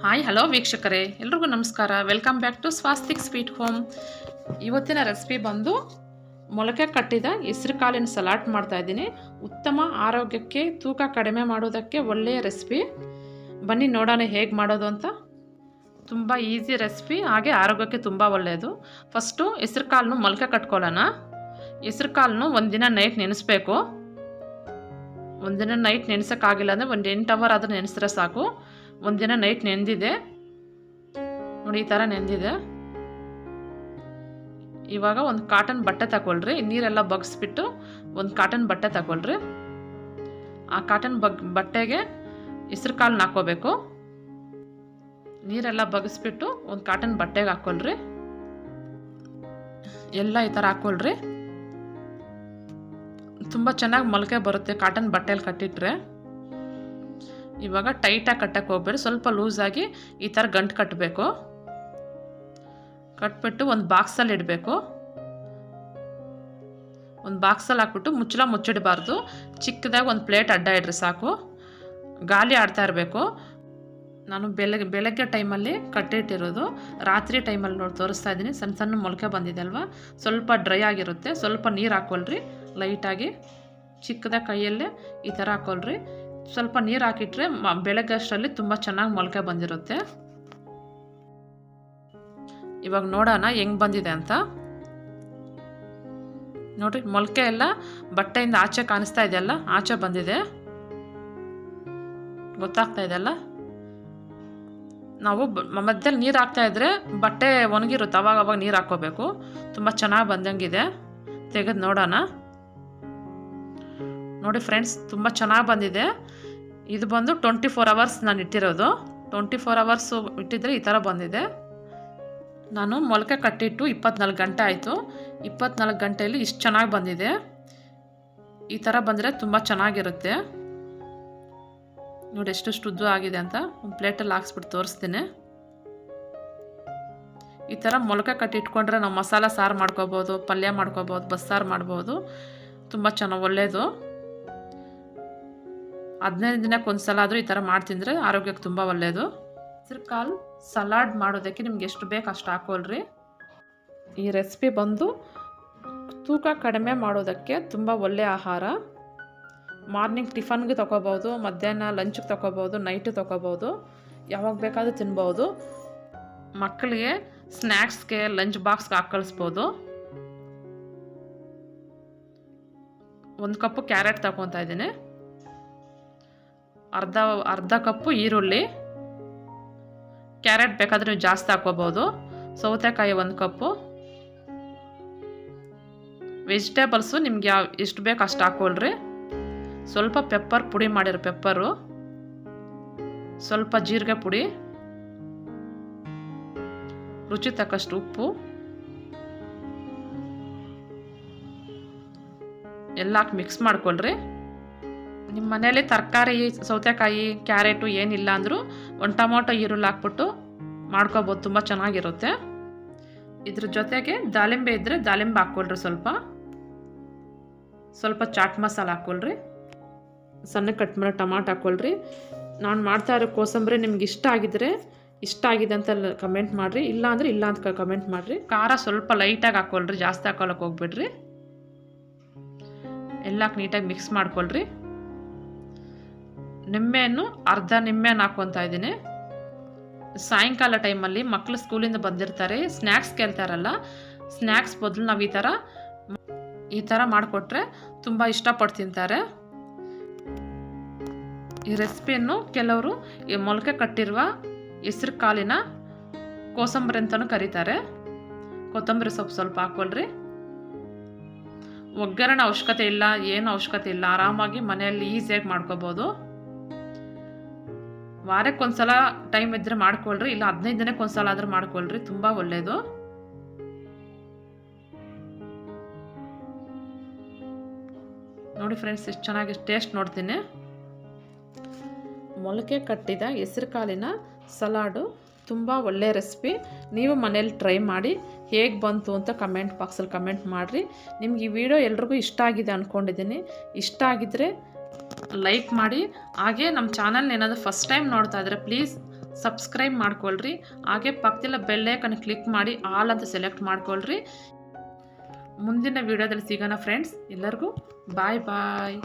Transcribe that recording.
Hi hello ವೀಕ್ಷಕರೇ, ಎಲ್ರಿಗೂ ನಮಸ್ಕಾರ. Welcome back to Swastik sweet home. ಇವತ್ತಿನ ರೆಸಿಪಿ ಬಂದು ಮೊಳಕೆ ಕಟ್ಟಿದ ಹೆಸರು ಕಾಳಿನ ಸಲಾಡ್ ಮಾಡ್ತಾಯಿದ್ದೀನಿ. ಉತ್ತಮ ಆರೋಗ್ಯಕ್ಕೆ, ತೂಕ ಕಡಿಮೆ ಮಾಡೋದಕ್ಕೆ ಒಳ್ಳೆಯ ರೆಸಿಪಿ. ಬನ್ನಿ ನೋಡೋಣ ಹೇಗೆ ಮಾಡೋದು ಅಂತ. ತುಂಬ ಈಸಿ ರೆಸಿಪಿ, ಹಾಗೆ ಆರೋಗ್ಯಕ್ಕೆ ತುಂಬ ಒಳ್ಳೆಯದು. ಫಸ್ಟು ಹೆಸರು ಕಾಳನ್ನು ಮೊಳಕೆ ಕಟ್ಕೊಳ್ಳೋಣ. ಹೆಸರು ಕಾಳನ್ನು ಒಂದಿನ ನೈಟ್ ನೆನೆಸ್ಬೇಕು. ಒಂದಿನ ನೈಟ್ ನೆನೆಸೋಕ್ಕಾಗಿಲ್ಲ ಅಂದರೆ ಒಂದು 8 ಅವರ್ ಆದರೂ ನೆನೆಸಿದ್ರೆ ಸಾಕು. ಒಂದಿನ ನೈಟ್ ನೆಂದಿದೆ ನೋಡಿ, ಈ ಥರ ನೆಂದಿದೆ. ಇವಾಗ ಒಂದು ಕಾಟನ್ ಬಟ್ಟೆ ತಗೊಳ್ರಿ. ನೀರೆಲ್ಲ ಬಗ್ಸ್ಬಿಟ್ಟು ಒಂದು ಕಾಟನ್ ಬಟ್ಟೆ ತಗೊಳ್ರಿ. ಆ ಕಾಟನ್ ಬಟ್ಟೆಗೆ ಹೆಸರು ಕಾಳನ್ನ ಹಾಕ್ಕೋಬೇಕು. ನೀರೆಲ್ಲ ಬಗ್ಸ್ಬಿಟ್ಟು ಒಂದು ಕಾಟನ್ ಬಟ್ಟೆಗೆ ಹಾಕ್ಕೊಳ್ರಿ. ಎಲ್ಲ ಈ ಥರ ಹಾಕ್ಕೊಳ್ರಿ. ತುಂಬ ಚೆನ್ನಾಗಿ ಮೊಳಕೆ ಬರುತ್ತೆ ಕಾಟನ್ ಬಟ್ಟೆಯಲ್ಲಿ ಕಟ್ಟಿಟ್ರೆ. ಇವಾಗ ಟೈಟಾಗಿ ಕಟ್ಟಕ್ಕೆ ಹೋಗ್ಬೇಡಿ, ಸ್ವಲ್ಪ ಲೂಸಾಗಿ ಈ ಥರ ಗಂಟು ಕಟ್ಟಬೇಕು. ಕಟ್ಬಿಟ್ಟು ಒಂದು ಬಾಕ್ಸಲ್ಲಿ ಇಡಬೇಕು. ಒಂದು ಬಾಕ್ಸಲ್ಲಿ ಹಾಕ್ಬಿಟ್ಟು ಮುಚ್ಚಿಡಬಾರ್ದು. ಚಿಕ್ಕದಾಗಿ ಒಂದು ಪ್ಲೇಟ್ ಅಡ್ಡ ಇಡ್ರಿ ಸಾಕು. ಗಾಳಿ ಆಡ್ತಾ ಇರಬೇಕು. ನಾನು ಬೆಳಗ್ಗೆ ಟೈಮಲ್ಲಿ ಕಟ್ಟಿಟ್ಟಿರೋದು. ರಾತ್ರಿ ಟೈಮಲ್ಲಿ ನೋಡಿ ತೋರಿಸ್ತಾ ಇದ್ದೀನಿ. ಸಣ್ಣ ಸಣ್ಣ ಮೊಳಕೆ ಬಂದಿದೆ ಅಲ್ವಾ, ಸ್ವಲ್ಪ ಡ್ರೈ ಆಗಿರುತ್ತೆ. ಸ್ವಲ್ಪ ನೀರು ಹಾಕ್ಕೊಳ್ರಿ ಲೈಟಾಗಿ. ಚಿಕ್ಕದಾಗಿ ಕೈಯಲ್ಲೇ ಈ ಥರ ಹಾಕ್ಕೊಳ್ರಿ. ಸ್ವಲ್ಪ ನೀರು ಹಾಕಿಟ್ರೆ ಬೆಳಗ್ಗೆ ಅಷ್ಟರಲ್ಲಿ ತುಂಬ ಚೆನ್ನಾಗಿ ಮೊಳಕೆ ಬಂದಿರುತ್ತೆ. ಇವಾಗ ನೋಡೋಣ ಹೆಂಗೆ ಬಂದಿದೆ ಅಂತ. ನೋಡಿರಿ, ಮೊಳಕೆ ಎಲ್ಲ ಬಟ್ಟೆಯಿಂದ ಆಚೆ ಕಾಣಿಸ್ತಾ ಇದೆಯಲ್ಲ, ಆಚೆ ಬಂದಿದೆ. ಗೊತ್ತಾಗ್ತಾ ಇದೆಯಲ್ಲ. ನಾವು ಮಧ್ಯದಲ್ಲಿ ನೀರು ಹಾಕ್ತಾ ಇದ್ರೆ ಬಟ್ಟೆ ಒಣಗಿರುತ್ತೆ, ಅವಾಗ ನೀರು ಹಾಕ್ಕೋಬೇಕು. ತುಂಬ ಚೆನ್ನಾಗಿ ಬಂದಂಗಿದೆ. ತೆಗೆದು ನೋಡೋಣ. ನೋಡಿ ಫ್ರೆಂಡ್ಸ್, ತುಂಬ ಚೆನ್ನಾಗಿ ಬಂದಿದೆ. ಇದು ಬಂದು 24 ಅವರ್ಸ್ ನಾನು ಇಟ್ಟಿರೋದು. 24 ಅವರ್ಸು ಇಟ್ಟಿದ್ರೆ ಈ ಥರ ಬಂದಿದೆ. ನಾನು ಮೊಳಕೆ ಕಟ್ಟಿಟ್ಟು 24 ಗಂಟೆ ಆಯಿತು. 24 ಗಂಟೆಯಲ್ಲಿ ಇಷ್ಟು ಚೆನ್ನಾಗಿ ಬಂದಿದೆ. ಈ ಥರ ಬಂದರೆ ತುಂಬ ಚೆನ್ನಾಗಿರುತ್ತೆ. ನೋಡಿ ಎಷ್ಟು ಉದ್ದ ಆಗಿದೆ ಅಂತ. ಒಂದು ಪ್ಲೇಟಲ್ಲಿ ಹಾಕ್ಸ್ಬಿಟ್ಟು ತೋರಿಸ್ತೀನಿ. ಈ ಥರ ಮೊಳಕೆ ಕಟ್ಟಿಟ್ಕೊಂಡ್ರೆ ನಾವು ಮಸಾಲ ಸಾರು ಮಾಡ್ಕೋಬೋದು, ಪಲ್ಯ ಮಾಡ್ಕೋಬೋದು, ಬಸ್ಸಾರು ಮಾಡ್ಬೋದು. ತುಂಬ ಚೆನ್ನಾಗಿ ಒಳ್ಳೆಯದು. 15 ದಿನಕ್ಕೆ ಒಂದು ಸಲ ಆದರೂ ಈ ಥರ ಮಾಡ್ತಿಂದರೆ ಆರೋಗ್ಯಕ್ಕೆ ತುಂಬ ಒಳ್ಳೆಯದು. ಹೆಸರು ಕಾಳು ಸಲಾಡ್ ಮಾಡೋದಕ್ಕೆ ನಿಮ್ಗೆ ಎಷ್ಟು ಬೇಕು ಅಷ್ಟು ಹಾಕ್ಕೊಳ್ರಿ. ಈ ರೆಸಿಪಿ ಬಂದು ತೂಕ ಕಡಿಮೆ ಮಾಡೋದಕ್ಕೆ ತುಂಬ ಒಳ್ಳೆಯ ಆಹಾರ. ಮಾರ್ನಿಂಗ್ ಟಿಫನ್ಗೆ ತೊಗೋಬೋದು, ಮಧ್ಯಾಹ್ನ ಲಂಚ್ಗೆ ತೊಗೋಬೋದು, ನೈಟು ತೊಗೋಬೋದು, ಯಾವಾಗ ಬೇಕಾದರೂ ತಿನ್ಬೋದು. ಮಕ್ಕಳಿಗೆ ಸ್ನ್ಯಾಕ್ಸ್ಗೆ, ಲಂಚ್ ಬಾಕ್ಸ್ಗೆ ಹಾಕಿ ಕಳಿಸ್ಬೋದು. 1 ಕಪ್ಪು ಕ್ಯಾರೆಟ್ ತಗೊತಾ ಇದ್ದೀನಿ. ಅರ್ಧ ಕಪ್ಪು ಈರುಳ್ಳಿ. ಕ್ಯಾರೆಟ್ ಬೇಕಾದರೆ ನೀವು ಜಾಸ್ತಿ ಹಾಕ್ಕೋಬೋದು. ಸೌತೆಕಾಯಿ 1 ಕಪ್ಪು. ವೆಜಿಟೇಬಲ್ಸು ನಿಮ್ಗೆ ಎಷ್ಟು ಬೇಕು ಅಷ್ಟು ಹಾಕ್ಕೊಳ್ರಿ. ಸ್ವಲ್ಪ ಪೆಪ್ಪರ್ ಪುಡಿ ಮಾಡಿರೋ ಪೆಪ್ಪರು, ಸ್ವಲ್ಪ ಜೀರಿಗೆ ಪುಡಿ, ರುಚಿ ತಕ್ಕಷ್ಟು ಉಪ್ಪು ಎಲ್ಲ ಹಾಕಿ ಮಿಕ್ಸ್ ಮಾಡ್ಕೊಳ್ರಿ. ನಿಮ್ಮ ಮನೇಲಿ ತರಕಾರಿ ಸೌತೆಕಾಯಿ, ಕ್ಯಾರೆಟು ಏನಿಲ್ಲ ಅಂದರೂ 1 ಟೊಮೊಟೊ, ಈರುಳ್ಳಿ ಹಾಕ್ಬಿಟ್ಟು ಮಾಡ್ಕೋಬೋದು. ತುಂಬ ಚೆನ್ನಾಗಿರುತ್ತೆ. ಇದ್ರ ಜೊತೆಗೆ ದಾಳಿಂಬೆ ಇದ್ದರೆ ದಾಳಿಂಬೆ ಹಾಕ್ಕೊಳ್ರಿ. ಸ್ವಲ್ಪ ಚಾಟ್ ಮಸಾಲ ಹಾಕ್ಕೊಳ್ರಿ. ಸಣ್ಣ ಕಟ್ ಮಾಡೋ ಟೊಮಾಟೊ ಹಾಕ್ಕೊಳ್ರಿ. ನಾನು ಮಾಡ್ತಾ ಇರೋ ಕೋಸಂಬರಿ ನಿಮ್ಗೆ ಇಷ್ಟ ಆಗಿದೆ ಅಂತ ಕಮೆಂಟ್ ಮಾಡಿರಿ. ಇಲ್ಲ ಅಂದರೆ ಇಲ್ಲ ಅಂತ ಕಮೆಂಟ್ ಮಾಡಿರಿ. ಖಾರ ಸ್ವಲ್ಪ ಲೈಟಾಗಿ ಹಾಕ್ಕೊಳ್ರಿ, ಜಾಸ್ತಿ ಹಾಕ್ಕೊಳ್ಳೋಕೆ ಹೋಗ್ಬಿಡ್ರಿ. ಎಲ್ಲ ನೀಟಾಗಿ ಮಿಕ್ಸ್ ಮಾಡ್ಕೊಳ್ರಿ. ನಿಂಬೆಹಣ್ಣು ಅರ್ಧ ನಿಂಬೆಹಣ್ಣು ಹಾಕ್ಕೊತಾ ಇದ್ದೀನಿ. ಸಾಯಂಕಾಲ ಟೈಮಲ್ಲಿ ಮಕ್ಕಳು ಸ್ಕೂಲಿಂದ ಬಂದಿರ್ತಾರೆ, ಸ್ನ್ಯಾಕ್ಸ್ ಕೇಳ್ತಾರಲ್ಲ, ಸ್ನ್ಯಾಕ್ಸ್ ಬದಲು ನಾವು ಈ ಥರ ಮಾಡಿಕೊಟ್ರೆ ತುಂಬ ಇಷ್ಟಪಟ್ಟು ತಿಂತಾರೆ. ಈ ರೆಸಿಪಿಯನ್ನು ಕೆಲವರು ಮೊಳಕೆ ಕಟ್ಟಿರುವ ಹೆಸರು ಕಾಳಿನ ಕೋಸಂಬರಿ ಅಂತಲೂ ಕರೀತಾರೆ. ಕೊತ್ತಂಬರಿ ಸೊಪ್ಪು ಸ್ವಲ್ಪ ಹಾಕ್ಕೊಳ್ರಿ. ಒಗ್ಗರಣೆ ಅವಶ್ಯಕತೆ ಇಲ್ಲ, ಏನು ಅವಶ್ಯಕತೆ ಇಲ್ಲ. ಆರಾಮಾಗಿ ಮನೆಯಲ್ಲಿ ಈಸಿಯಾಗಿ ಮಾಡ್ಕೋಬೋದು. ವಾರಕ್ಕೊಂದ್ಸಲ ಟೈಮ್ ಇದ್ದರೆ ಮಾಡ್ಕೊಳ್ರಿ, ಇಲ್ಲ 15 ದಿನಕ್ಕೆ ಒಂದ್ಸಲ ಆದರೂ ಮಾಡ್ಕೊಳ್ರಿ. ತುಂಬ ಒಳ್ಳೆಯದು. ನೋಡಿ ಫ್ರೆಂಡ್ಸ್, ಎಷ್ಟು ಚೆನ್ನಾಗಿ ಟೇಸ್ಟ್ ನೋಡ್ತೀನಿ. ಮೊಳಕೆ ಕಟ್ಟಿದ ಹೆಸರು ಕಾಳಿನ ಸಲಾಡು ತುಂಬ ಒಳ್ಳೆಯ ರೆಸಿಪಿ. ನೀವು ಮನೇಲಿ ಟ್ರೈ ಮಾಡಿ ಹೇಗೆ ಬಂತು ಅಂತ ಕಮೆಂಟ್ ಬಾಕ್ಸಲ್ಲಿ ಕಮೆಂಟ್ ಮಾಡಿರಿ. ನಿಮ್ಗೆ ಈ ವಿಡಿಯೋ ಎಲ್ರಿಗೂ ಇಷ್ಟ ಆಗಿದೆ ಅಂದ್ಕೊಂಡಿದ್ದೀನಿ. ಇಷ್ಟ ಆಗಿದ್ದರೆ ಲೈಕ್ ಮಾಡಿ. ಹಾಗೆ ನಮ್ಮ ಚಾನಲ್ನ ಏನಾದರೂ ಫಸ್ಟ್ ಟೈಮ್ ನೋಡ್ತಾ ಇದ್ದರೆ ಪ್ಲೀಸ್ ಸಬ್ಸ್ಕ್ರೈಬ್ ಮಾಡ್ಕೊಳ್ರಿ. ಹಾಗೆ ಪಕ್ಕದಲ್ಲ ಬೆಲ್ ಐಕಾನ್ ಕ್ಲಿಕ್ ಮಾಡಿ ಆಲ್ ಅಂತ ಸೆಲೆಕ್ಟ್ ಮಾಡ್ಕೊಳ್ರಿ. ಮುಂದಿನ ವಿಡಿಯೋದಲ್ಲಿ ಸಿಗೋಣ ಫ್ರೆಂಡ್ಸ್. ಎಲ್ಲರಿಗೂ ಬಾಯ್ ಬಾಯ್.